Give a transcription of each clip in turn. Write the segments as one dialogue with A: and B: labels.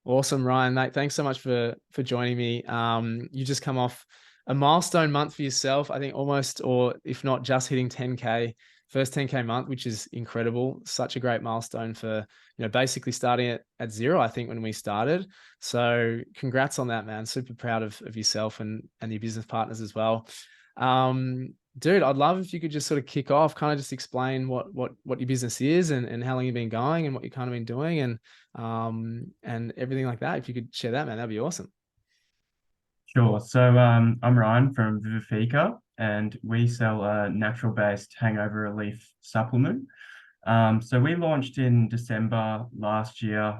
A: Awesome, Ryan, mate. Thanks so much for joining me. You just come off a milestone month for yourself. I think almost, or if not, just hitting 10K, first 10K month, which is incredible. Such a great milestone for basically starting at zero. I think when we started. So congrats on that, man. Super proud of yourself and your business partners as well. Dude, I'd love if you could just sort of kick off, kind of just explain what your business is and how long you've been going and what you've kind of been doing and everything like that. If you could share that, man, that'd be awesome.
B: Sure. So I'm Ryan from Vivifica, and we sell a natural-based hangover relief supplement. So we launched in December last year.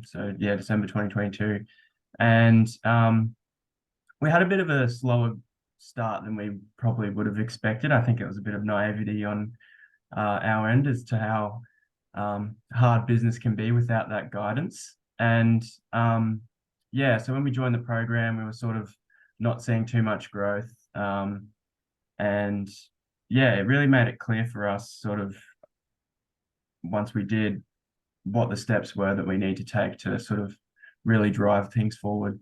B: So yeah, December 2022, and we had a bit of a slower start than we probably would have expected. I think it was a bit of naivety on our end as to how hard business can be without that guidance. And yeah, so when we joined the program, we were sort of not seeing too much growth. And yeah, it really made it clear for us, sort of, once we did, what the steps were that we need to take to sort of really drive things forward.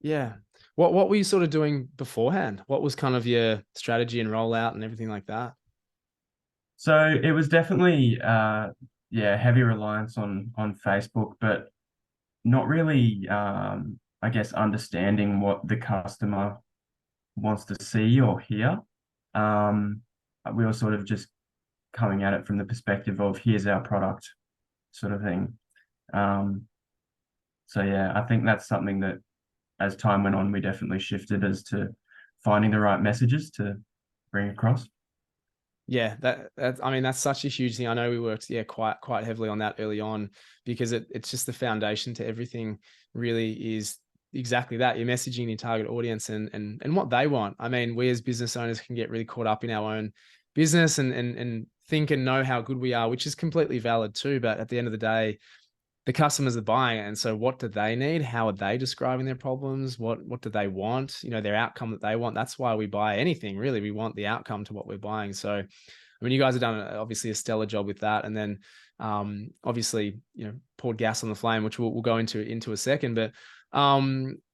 A: Yeah. What were you sort of doing beforehand? What was kind of your strategy and rollout and everything like that?
B: So it was definitely yeah, heavy reliance on Facebook, but not really I guess understanding what the customer wants to see or hear. Um, we were sort of just coming at it from the perspective of here's our product sort of thing. Um, so yeah, I think that's something that as time went on, we definitely shifted as to finding the right messages to bring across.
A: Yeah, that I mean that's such a huge thing. I know we worked quite heavily on that early on because it's just the foundation to everything. Really is exactly that. You're messaging your target audience and what they want. I mean, we as business owners can get really caught up in our own business and think and know how good we are, which is completely valid too. But at the end of the day, the customers are buying it. And so what do they need? How are they describing their problems? What do they want? Their outcome that they want. That's why we buy anything, really. We want the outcome to what we're buying. So, I mean, you guys have done obviously a stellar job with that. And then obviously, poured gas on the flame, which we'll go into a second. But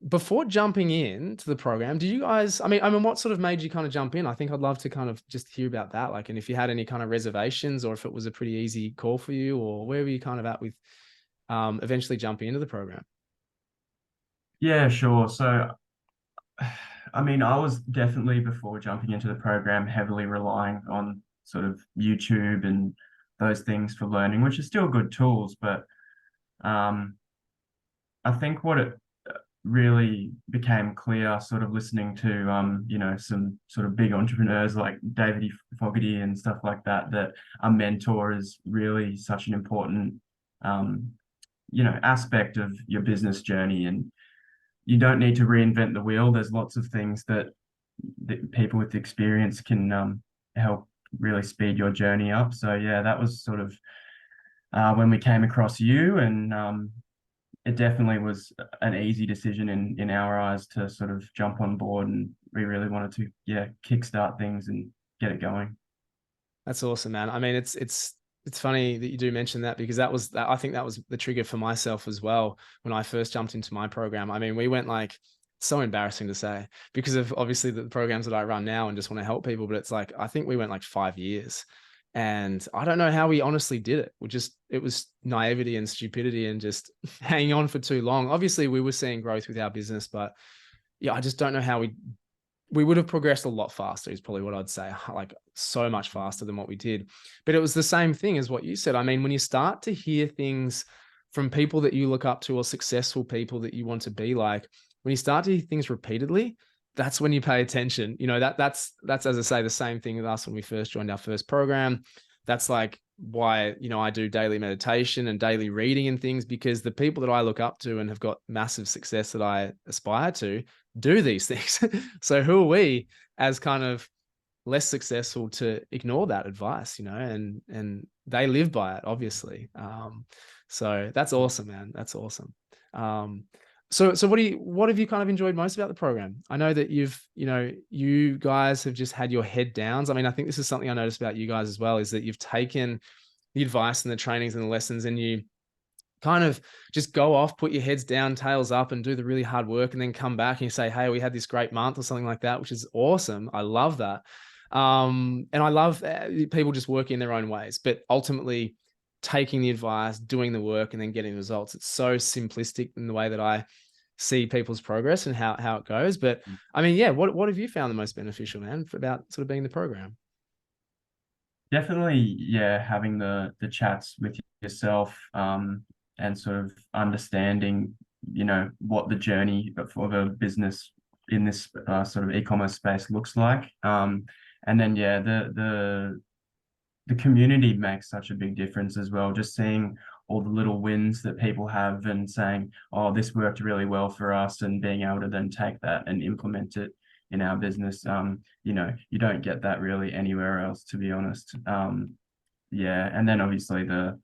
A: before jumping into the program, do you guys, I mean, what sort of made you kind of jump in? I think I'd love to kind of just hear about that. Like, and if you had any kind of reservations or if it was a pretty easy call for you or where were you kind of at with eventually jumping into the program?
B: Yeah, sure. So I mean, I was definitely, before jumping into the program, heavily relying on sort of YouTube and those things for learning, which are still good tools. But um, I think what it really became clear, sort of listening to, some sort of big entrepreneurs like David Fogarty and stuff like that, that a mentor is really such an important, um, aspect of your business journey. And you don't need to reinvent the wheel. There's lots of things that people with experience can help really speed your journey up. So yeah, that was sort of when we came across you, and it definitely was an easy decision in our eyes to sort of jump on board, and we really wanted to, yeah, kickstart things and get it going.
A: That's awesome, man. I mean, it's funny that you do mention that because I think that was the trigger for myself as well when I first jumped into my program. I mean, we went like, so embarrassing to say because of obviously the programs that I run now and just want to help people, but it's like I think we went like 5 years. And I don't know how we honestly did it. It was naivety and stupidity and just hanging on for too long. Obviously, we were seeing growth with our business, but yeah, I just don't know how we would have progressed a lot faster is probably what I'd say, like so much faster than what we did. But it was the same thing as what you said. I mean, when you start to hear things from people that you look up to or successful people that you want to be like, when you start to hear things repeatedly, that's when you pay attention. That's as I say, the same thing with us when we first joined our first program. That's like why, I do daily meditation and daily reading and things because the people that I look up to and have got massive success that I aspire to do these things. So who are we as kind of less successful to ignore that advice, and they live by it, obviously. So that's awesome, man. That's awesome. Um, so what have you kind of enjoyed most about the program? I know that you guys have just had your head downs. I mean, I think this is something I noticed about you guys as well, is that you've taken the advice and the trainings and the lessons and you kind of just go off, put your heads down, tails up, and do the really hard work, and then come back and you say, hey, we had this great month or something like that, which is awesome. I love that. And I love people just working in their own ways, but ultimately taking the advice, doing the work, and then getting results. It's so simplistic in the way that I see people's progress and how it goes. But I mean, yeah, what have you found the most beneficial, man, about sort of being in the program?
B: Definitely, yeah, having the chats with yourself, and sort of understanding, what the journey for the business in this sort of e-commerce space looks like. And then yeah, the community makes such a big difference as well. Just seeing all the little wins that people have and saying, "Oh, this worked really well for us," and being able to then take that and implement it in our business. You don't get that really anywhere else, to be honest. Yeah, and then obviously the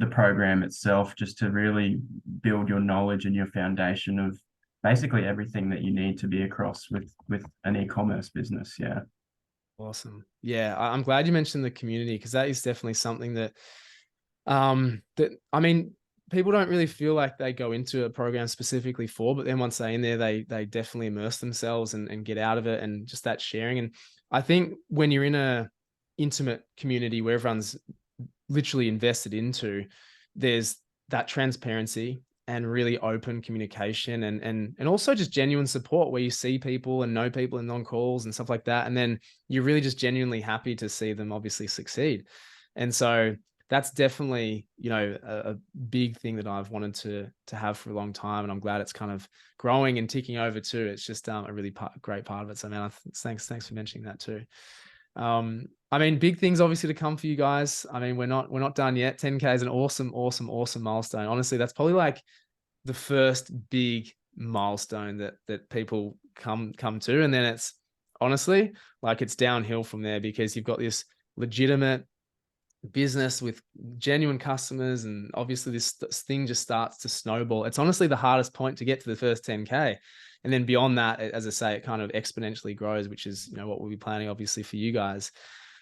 B: program itself, just to really build your knowledge and your foundation of basically everything that you need to be across with an e-commerce business. Yeah.
A: Awesome. Yeah, I'm glad you mentioned the community, because that is definitely something that that I mean, people don't really feel like they go into a program specifically for, but then once they're in there, they definitely immerse themselves and get out of it, and just that sharing. And I think when you're in a intimate community where everyone's literally invested into, there's that transparency and really open communication, and also just genuine support where you see people and know people in on calls and stuff like that. And then you're really just genuinely happy to see them obviously succeed. And so that's definitely, a big thing that I've wanted to have for a long time. And I'm glad it's kind of growing and ticking over too. It's just a really great part of it. So man, thanks for mentioning that too. I mean, big things obviously to come for you guys. I mean, we're not done yet. 10K is an awesome, awesome, awesome milestone. Honestly, that's probably like the first big milestone that people come to, and then it's honestly like it's downhill from there, because you've got this legitimate business with genuine customers, and obviously this thing just starts to snowball. It's honestly the hardest point to get to the first 10K, and then beyond that, as I say, it kind of exponentially grows, which is what we'll be planning obviously for you guys.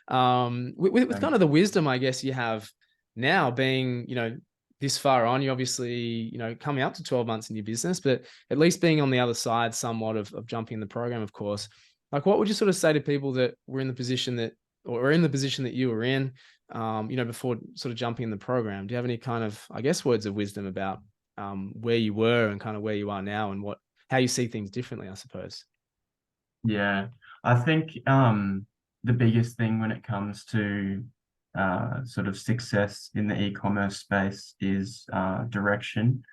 A: With kind of the wisdom, I guess, you have now, being this far on, you obviously coming up to 12 months in your business, but at least being on the other side somewhat of jumping in the program, of course. Like, what would you sort of say to people that were in the position that, or are in the position that you were in, before sort of jumping in the program? Do you have any kind of, I guess, words of wisdom about where you were and kind of where you are now, and how you see things differently, I suppose?
B: Yeah, I think the biggest thing when it comes to sort of success in the e-commerce space is direction,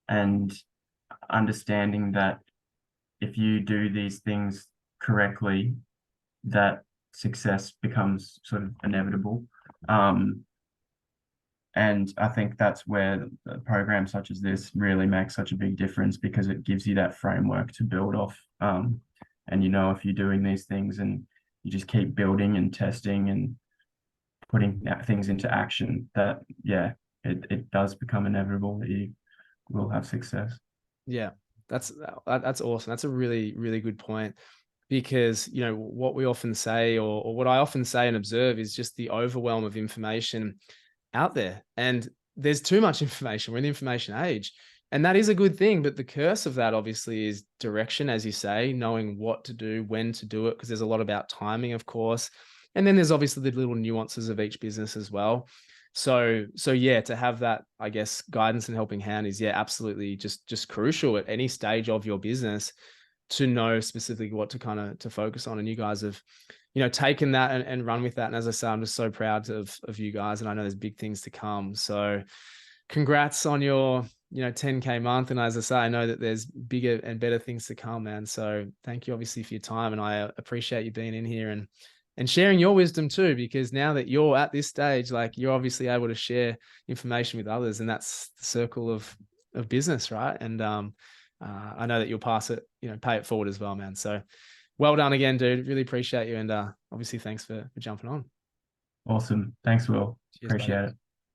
B: and understanding that if you do these things correctly, that success becomes sort of inevitable. Um, and I think that's where a program such as this really makes such a big difference, because it gives you that framework to build off. And if you're doing these things and you just keep building and testing and putting things into action, that yeah, it does become inevitable that you will have success.
A: Yeah, that's awesome. That's a really, really good point, because what we often say, or what I often say and observe, is just the overwhelm of information out there, and there's too much information. We're in the information age, and that is a good thing, but the curse of that obviously is direction, as you say, knowing what to do, when to do it, because there's a lot about timing, of course, and then there's obviously the little nuances of each business as well. So yeah, to have that, I guess, guidance and helping hand is, yeah, absolutely just crucial at any stage of your business, to know specifically what to kind of to focus on. And you guys have taken that and run with that. And as I say, I'm just so proud of you guys, and I know there's big things to come. So congrats on your 10K month. And as I say, I know that there's bigger and better things to come, man. So thank you obviously for your time, and I appreciate you being in here and sharing your wisdom too, because now that you're at this stage, like, you're obviously able to share information with others, and that's the circle of business, right? And I know that you'll pass it, pay it forward as well, man. So well done again, dude. Really appreciate you. And obviously thanks for jumping on.
B: Awesome. Thanks, Will.
A: Cheers, buddy.
B: Appreciate it.